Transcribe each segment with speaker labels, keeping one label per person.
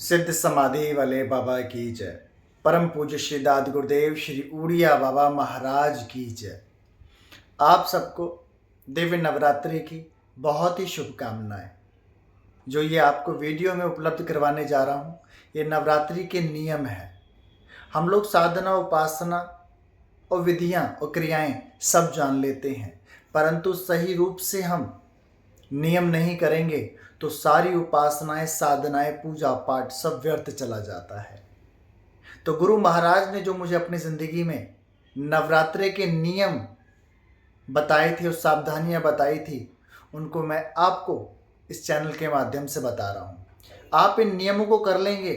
Speaker 1: सिद्ध समाधि वाले बाबा की जय। परम पूज्य श्री दाद गुरुदेव श्री उड़िया बाबा महाराज की जय। आप सबको दिव्य नवरात्रि की बहुत ही शुभकामनाएं। जो ये आपको वीडियो में उपलब्ध करवाने जा रहा हूँ, ये नवरात्रि के नियम है। हम लोग साधना, उपासना और विधियाँ और क्रियाएं सब जान लेते हैं, परंतु सही रूप से हम नियम नहीं करेंगे तो सारी उपासनाएं, साधनाएं, पूजा पाठ सब व्यर्थ चला जाता है। तो गुरु महाराज ने जो मुझे अपनी ज़िंदगी में नवरात्रे के नियम बताए थे और सावधानियां बताई थी, उनको मैं आपको इस चैनल के माध्यम से बता रहा हूँ। आप इन नियमों को कर लेंगे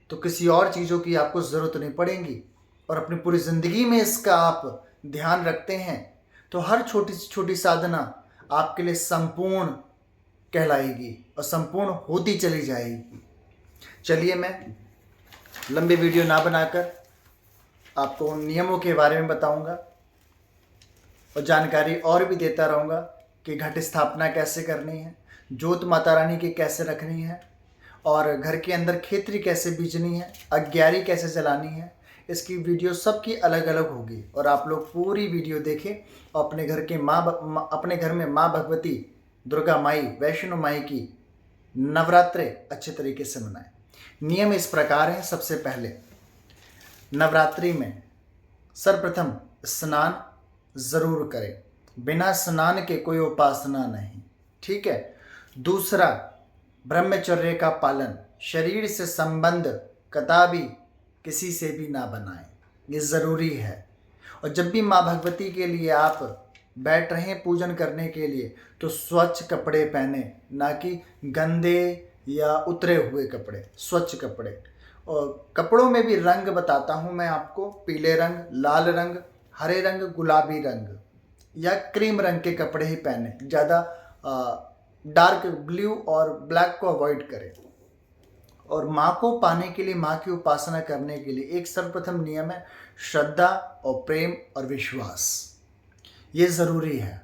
Speaker 1: तो किसी और चीज़ों की आपको ज़रूरत नहीं पड़ेगी, और अपनी पूरी ज़िंदगी में इसका आप ध्यान रखते हैं तो हर छोटी से छोटी साधना आपके लिए संपूर्ण कहलाएगी और संपूर्ण होती चली जाएगी। चलिए, मैं लंबी वीडियो ना बनाकर आपको उन नियमों के बारे में बताऊंगा और जानकारी और भी देता रहूंगा कि घट स्थापना कैसे करनी है, जोत माता रानी की कैसे रखनी है, और घर के अंदर खेतरी कैसे बीजनी है, अग्यारी कैसे जलानी है। इसकी वीडियो सबकी अलग अलग होगी और आप लोग पूरी वीडियो देखें और अपने घर के अपने घर में माँ भगवती, दुर्गा माई, वैष्णो माई की नवरात्रे अच्छे तरीके से मनाएं। नियम इस प्रकार हैं। सबसे पहले, नवरात्रि में सर्वप्रथम स्नान ज़रूर करें। बिना स्नान के कोई उपासना नहीं, ठीक है। दूसरा, ब्रह्मचर्य का पालन, शरीर से संबंध कदापि किसी से भी ना बनाएं, ये ज़रूरी है। और जब भी माँ भगवती के लिए आप बैठ रहे हैं पूजन करने के लिए, तो स्वच्छ कपड़े पहने, ना कि गंदे या उतरे हुए कपड़े, स्वच्छ कपड़े। और कपड़ों में भी रंग बताता हूँ मैं आपको, पीले रंग, लाल रंग, हरे रंग, गुलाबी रंग या क्रीम रंग के कपड़े ही पहने। ज़्यादा डार्क ब्लू और ब्लैक को अवॉइड करें। और माँ को पाने के लिए, माँ की उपासना करने के लिए एक सर्वप्रथम नियम है श्रद्धा और प्रेम और विश्वास। ये ज़रूरी है।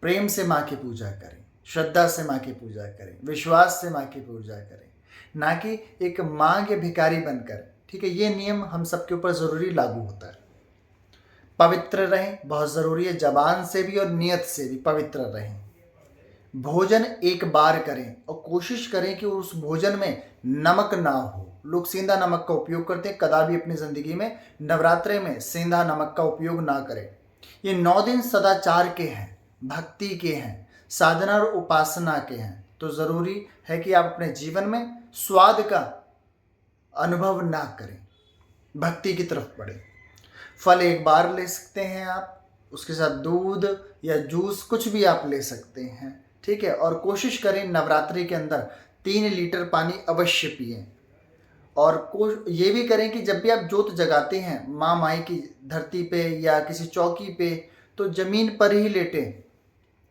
Speaker 1: प्रेम से माँ की पूजा करें, श्रद्धा से माँ की पूजा करें, विश्वास से माँ की पूजा करें, ना कि एक माँ के भिखारी बनकर, ठीक है। ये नियम हम सबके ऊपर ज़रूरी लागू होता है। पवित्र रहें, बहुत ज़रूरी है, जबान से भी और नियत से भी पवित्र रहें। भोजन एक बार करें और कोशिश करें कि उस भोजन में नमक ना हो। लोग सेंधा नमक का उपयोग करते हैं, कदापि अपनी ज़िंदगी में नवरात्रे में सेंधा नमक का उपयोग ना करें। ये 9 दिन सदाचार के हैं, भक्ति के हैं, साधना और उपासना के हैं। तो ज़रूरी है कि आप अपने जीवन में स्वाद का अनुभव ना करें, भक्ति की तरफ बढ़े। फल एक बार ले सकते हैं आप, उसके साथ दूध या जूस कुछ भी आप ले सकते हैं, ठीक है। और कोशिश करें नवरात्रि के अंदर 3 लीटर पानी अवश्य पिएं। और ये भी करें कि जब भी आप जोत जगाते हैं माँ माई की धरती पे या किसी चौकी पे, तो ज़मीन पर ही लेटें।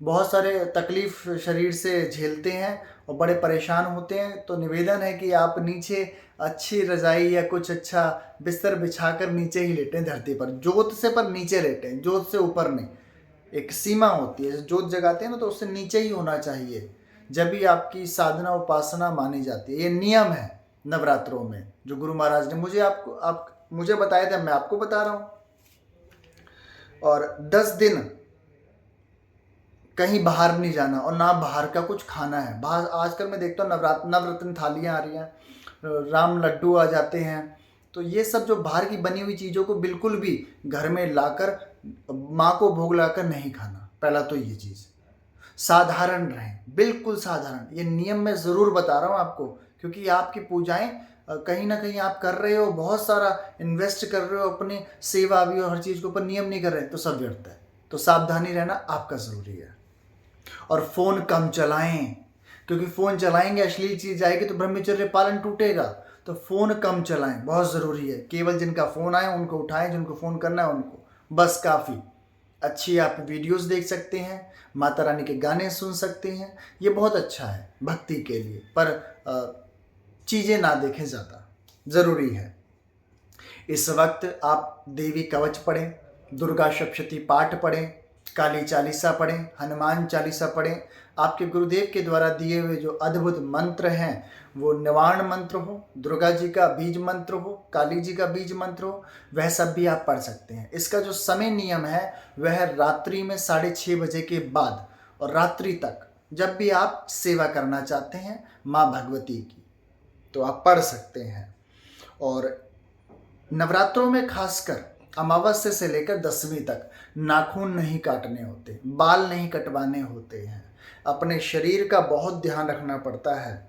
Speaker 1: बहुत सारे तकलीफ़ शरीर से झेलते हैं और बड़े परेशान होते हैं, तो निवेदन है कि आप नीचे अच्छी रज़ाई या कुछ अच्छा बिस्तर बिछाकर नीचे ही लेटें धरती पर। जोत से पर नीचे लेटें, जोत से ऊपर नहीं। एक सीमा होती है, जोत जगाते हैं ना, तो उससे नीचे ही होना चाहिए, जब भी आपकी साधना उपासना मानी जाती है। ये नियम है नवरात्रों में जो गुरु महाराज ने मुझे बताया था, मैं आपको बता रहा हूँ। और 10 दिन कहीं बाहर नहीं जाना और ना बाहर का कुछ खाना है। बाहर आजकल मैं देखता हूँ नवरत्न थालियाँ आ रही हैं, राम लड्डू आ जाते हैं। तो ये सब जो बाहर की बनी हुई चीज़ों को बिल्कुल भी घर में लाकर माँ को भोग लाकर नहीं खाना। पहला तो ये चीज़, साधारण रहें, बिल्कुल साधारण। ये नियम मैं ज़रूर बता रहा हूँ आपको, क्योंकि आपकी पूजाएं कहीं ना कहीं आप कर रहे हो, बहुत सारा इन्वेस्ट कर रहे हो अपनी सेवा भी और हर चीज़ के ऊपर, नियम नहीं कर रहे तो सब व्यर्थ है। तो सावधानी रहना आपका ज़रूरी है। और फ़ोन कम चलाएं, क्योंकि फ़ोन चलाएंगे अश्लील चीज़ आएगी तो ब्रह्मचर्य पालन टूटेगा। तो फ़ोन कम चलाएं, बहुत ज़रूरी है। केवल जिनका फ़ोन आए उनको उठाएं, जिनको फ़ोन करना है उनको, बस काफ़ी। अच्छी आप वीडियोस देख सकते हैं, माता रानी के गाने सुन सकते हैं, ये बहुत अच्छा है भक्ति के लिए। पर चीज़ें ना देखें ज़्यादा, ज़रूरी है। इस वक्त आप देवी कवच पढ़ें, दुर्गा सप्तशती पाठ पढ़ें, काली चालीसा पढ़ें, हनुमान चालीसा पढ़ें। आपके गुरुदेव के द्वारा दिए हुए जो अद्भुत मंत्र हैं, वो निवारण मंत्र हो, दुर्गा जी का बीज मंत्र हो, काली जी का बीज मंत्र हो, वह सब भी आप पढ़ सकते हैं। इसका जो समय नियम है वह रात्रि में 6:30 बजे के बाद और रात्रि तक, जब भी आप सेवा करना चाहते हैं माँ भगवती की, तो आप पढ़ सकते हैं। और नवरात्रों में खासकर अमावस्या से लेकर 10वीं तक नाखून नहीं काटने होते, बाल नहीं कटवाने होते हैं, अपने शरीर का बहुत ध्यान रखना पड़ता है।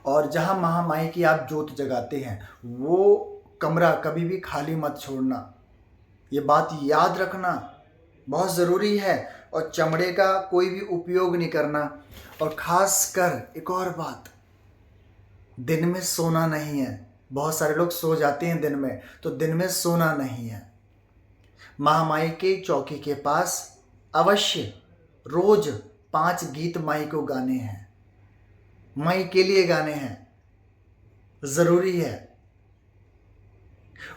Speaker 1: और जहाँ महामाई की आप जोत जगाते हैं वो कमरा कभी भी खाली मत छोड़ना, ये बात याद रखना बहुत ज़रूरी है। और चमड़े का कोई भी उपयोग नहीं करना। और ख़ासकर एक और बात, दिन में सोना नहीं है। बहुत सारे लोग सो जाते हैं दिन में, तो दिन में सोना नहीं है। महामाई के चौकी के पास अवश्य रोज 5 गीत माई को गाने हैं, माई के लिए गाने हैं, ज़रूरी है।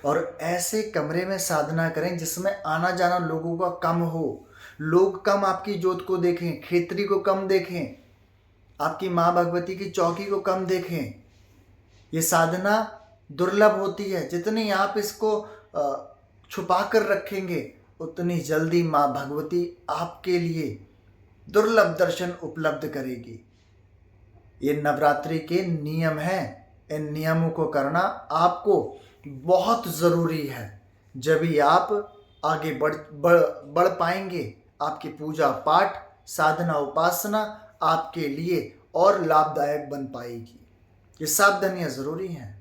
Speaker 1: और ऐसे कमरे में साधना करें जिसमें आना जाना लोगों का कम हो, लोग कम आपकी जोत को देखें, खेतरी को कम देखें, आपकी माँ भगवती की चौकी को कम देखें। ये साधना दुर्लभ होती है, जितनी आप इसको छुपा कर रखेंगे उतनी जल्दी माँ भगवती आपके लिए दुर्लभ दर्शन उपलब्ध करेगी। ये नवरात्रि के नियम हैं, इन नियमों को करना आपको बहुत ज़रूरी है। जब ही आप आगे बढ़ पाएंगे, आपकी पूजा पाठ साधना उपासना आपके लिए और लाभदायक बन पाएगी। ये सावधानियाँ ज़रूरी हैं,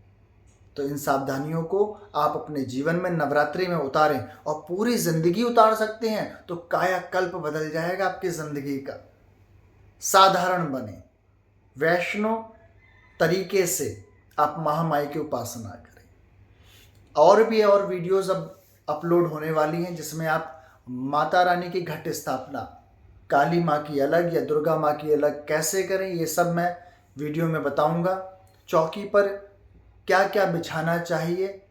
Speaker 1: तो इन सावधानियों को आप अपने जीवन में नवरात्रि में उतारें और पूरी ज़िंदगी उतार सकते हैं, तो कायाकल्प बदल जाएगा आपकी ज़िंदगी का। साधारण बने, वैष्णव तरीके से आप महामाई की उपासना करें। और भी और वीडियोस अब अपलोड होने वाली हैं जिसमें आप माता रानी की घट स्थापना, काली माँ की अलग या दुर्गा माँ की अलग कैसे करें, ये सब मैं वीडियो में बताऊंगा। चौकी पर क्या क्या बिछाना चाहिए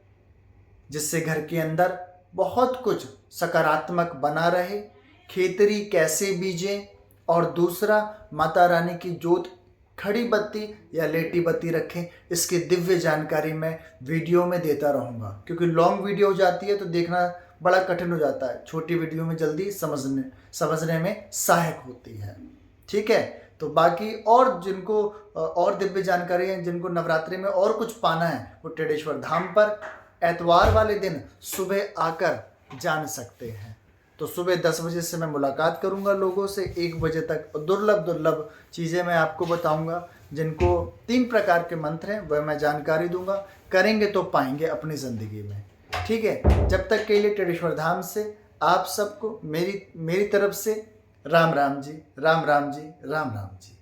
Speaker 1: जिससे घर के अंदर बहुत कुछ सकारात्मक बना रहे, खेतरी कैसे बीजें, और दूसरा माता रानी की जोत खड़ी बत्ती या लेटी बत्ती रखें, इसकी दिव्य जानकारी मैं वीडियो में देता रहूँगा। क्योंकि लॉन्ग वीडियो हो जाती है तो देखना बड़ा कठिन हो जाता है, छोटी वीडियो में जल्दी समझने में सहायक होती है। ठीक है, तो बाकी और जिनको और दिव्य जानकारी है, जिनको नवरात्रि में और कुछ पाना है, वो टेढ़ेश्वर धाम पर एतवार वाले दिन सुबह आकर जान सकते हैं। तो सुबह 10 बजे से मैं मुलाकात करूंगा लोगों से 1 बजे तक, और दुर्लभ चीज़ें मैं आपको बताऊंगा। जिनको 3 प्रकार के मंत्र हैं वह मैं जानकारी दूंगा, करेंगे तो पाएंगे अपनी ज़िंदगी में। ठीक है, जब तक के लिए टेढ़ेश्वर धाम से आप सबको मेरी तरफ से राम राम जी, राम राम जी, राम राम जी।